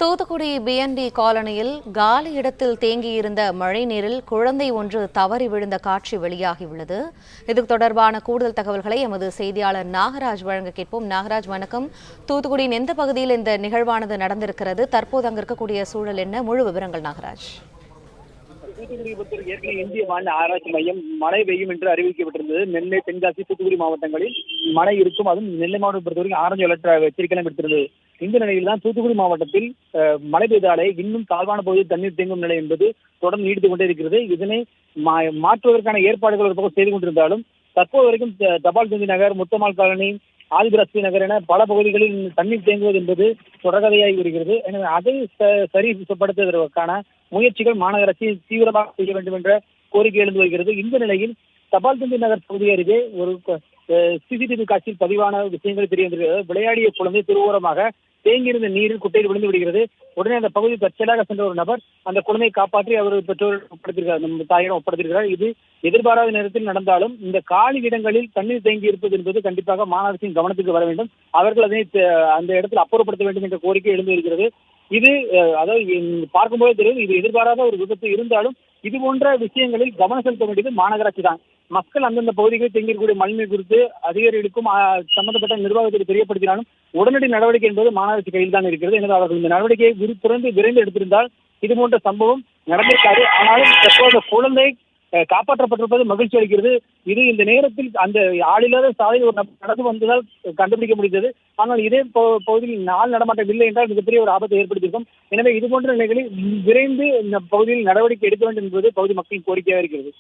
Thoothukudi BNT காலனியில் காலி இடத்தில் தேங்கியிருந்த மழைநீரில் குழந்தை ஒன்று தவறி விழுந்த காட்சி வெளியாகியுள்ளது. இது தொடர்பான கூடுதல் தகவல்களை எமது செய்தியாளர் நாகராஜ் வழங்க கேட்போம். நாகராஜ், வணக்கம். தூத்துக்குடியின் எந்த பகுதியில் இந்த நிகழ்வானது நடந்திருக்கிறது? தற்போது அங்கு இருக்கக்கூடிய சூழல் என்ன? முழு விவரங்கள் நாகராஜ். தூத்துக்குடி ஏற்கனவே இந்திய வானிலை ஆராய்ச்சி மையம் மழை பெய்யும் என்று அறிவிக்கப்பட்டிருந்தது. நெல்லை, தென்காசி, தூத்துக்குடி மாவட்டங்களில் மழை இருக்கும். அதுவும் நெல்லை மாவட்டம் பொறுத்தவரைக்கும் ஆரஞ்சு அலர்ட் எச்சரிக்கை எடுத்திருந்தது. இந்த நிலையில் தான் தூத்துக்குடி மாவட்டத்தில் மழை பெய்தாலே இன்னும் தாழ்வான பகுதியில் தண்ணீர் தேங்கும் நிலை என்பது தொடர்ந்து நீடித்துக் கொண்டே இருக்கிறது. இதனை மாற்றுவதற்கான ஏற்பாடுகள் ஒரு பக்கம் செய்து கொண்டிருந்தாலும் தற்போது வரைக்கும் தபால் தந்தி நகர், முத்தமால் காலனி, ஆதிபராசி நகர் என பல பகுதிகளில் தண்ணீர் தேங்குவது என்பது தொடர்கதையாகி வருகிறது. எனவே அதை சரிப்படுத்துவதற்கான முயற்சிகள் மாநகராட்சி தீவிரமாக செய்ய வேண்டும் என்ற கோரிக்கை எழுந்து வருகிறது. இந்த நிலையில் தபால் தந்தி நகர் பகுதி அருகே ஒரு சிசிடிவி காட்சியில் பதிவான விஷயங்கள் தெரிய வந்திருக்கிறது. விளையாடிய குழந்தை திருவோரமாக தேங்கியிருந்த நீரில் குட்டையில் விழுந்து விடுகிறது. உடனே அந்த பகுதியில் தற்செயலாக சென்ற ஒரு நபர் அந்த குழந்தையை காப்பாற்றி அவர் பெற்றோர் ஒப்படைத்திருக்கிறார், நம்ம தாயிடம் ஒப்படைத்திருக்கிறார். இது எதிர்பாராத நேரத்தில் நடந்தாலும் இந்த காலி இடங்களில் தண்ணீர் தேங்கி இருப்பது என்பது கண்டிப்பாக மாநகராட்சியின் கவனத்துக்கு வர வேண்டும். அவர்கள் அதனை அந்த இடத்தில் அப்புறப்படுத்த வேண்டும் என்ற கோரிக்கை எழுந்து வருகிறது. இது அதாவது பார்க்கும்போது தெரியும், இது எதிர்பாராத ஒரு விபத்து இருந்தாலும் இது போன்ற விஷயங்களில் கவனம் செலுத்த வேண்டியது மாநகராட்சி தான். மக்கள் அந்தந்த பகுதிகளில் தேங்கியிருக்கக்கூடிய மழைநீர் குறித்து அதிகாரிகளுக்கும் சம்பந்தப்பட்ட நிர்வாகத்திற்கு தெரியப்படுத்தினாலும் உடனடி நடவடிக்கை என்பது மாநகராட்சி கையில் தான் இருக்கிறது. எனவே அவர்கள் இந்த நடவடிக்கையை விரைந்து எடுத்திருந்தால் இது போன்ற சம்பவம் நடந்திருக்காது. ஆனாலும் தற்போது குழந்தை காப்பாற்றப்பட்டிருப்பது மகிழ்ச்சி அளிக்கிறது. இது இந்த நேரத்தில் அந்த ஆளில்லாத சாலையில் ஒரு நடந்து வந்ததால் கண்டுபிடிக்க முடிந்தது. ஆனால் இதே பகுதியில் நாள் நடமாட்டம் இல்லை என்றால் மிகப்பெரிய ஒரு ஆபத்தை ஏற்படுத்தியிருக்கும். எனவே இது போன்ற நிலைகளில் விரைந்து இந்த பகுதியில் நடவடிக்கை எடுக்க வேண்டும் என்பது பகுதி மக்களின் கோரிக்கையாக இருக்கிறது.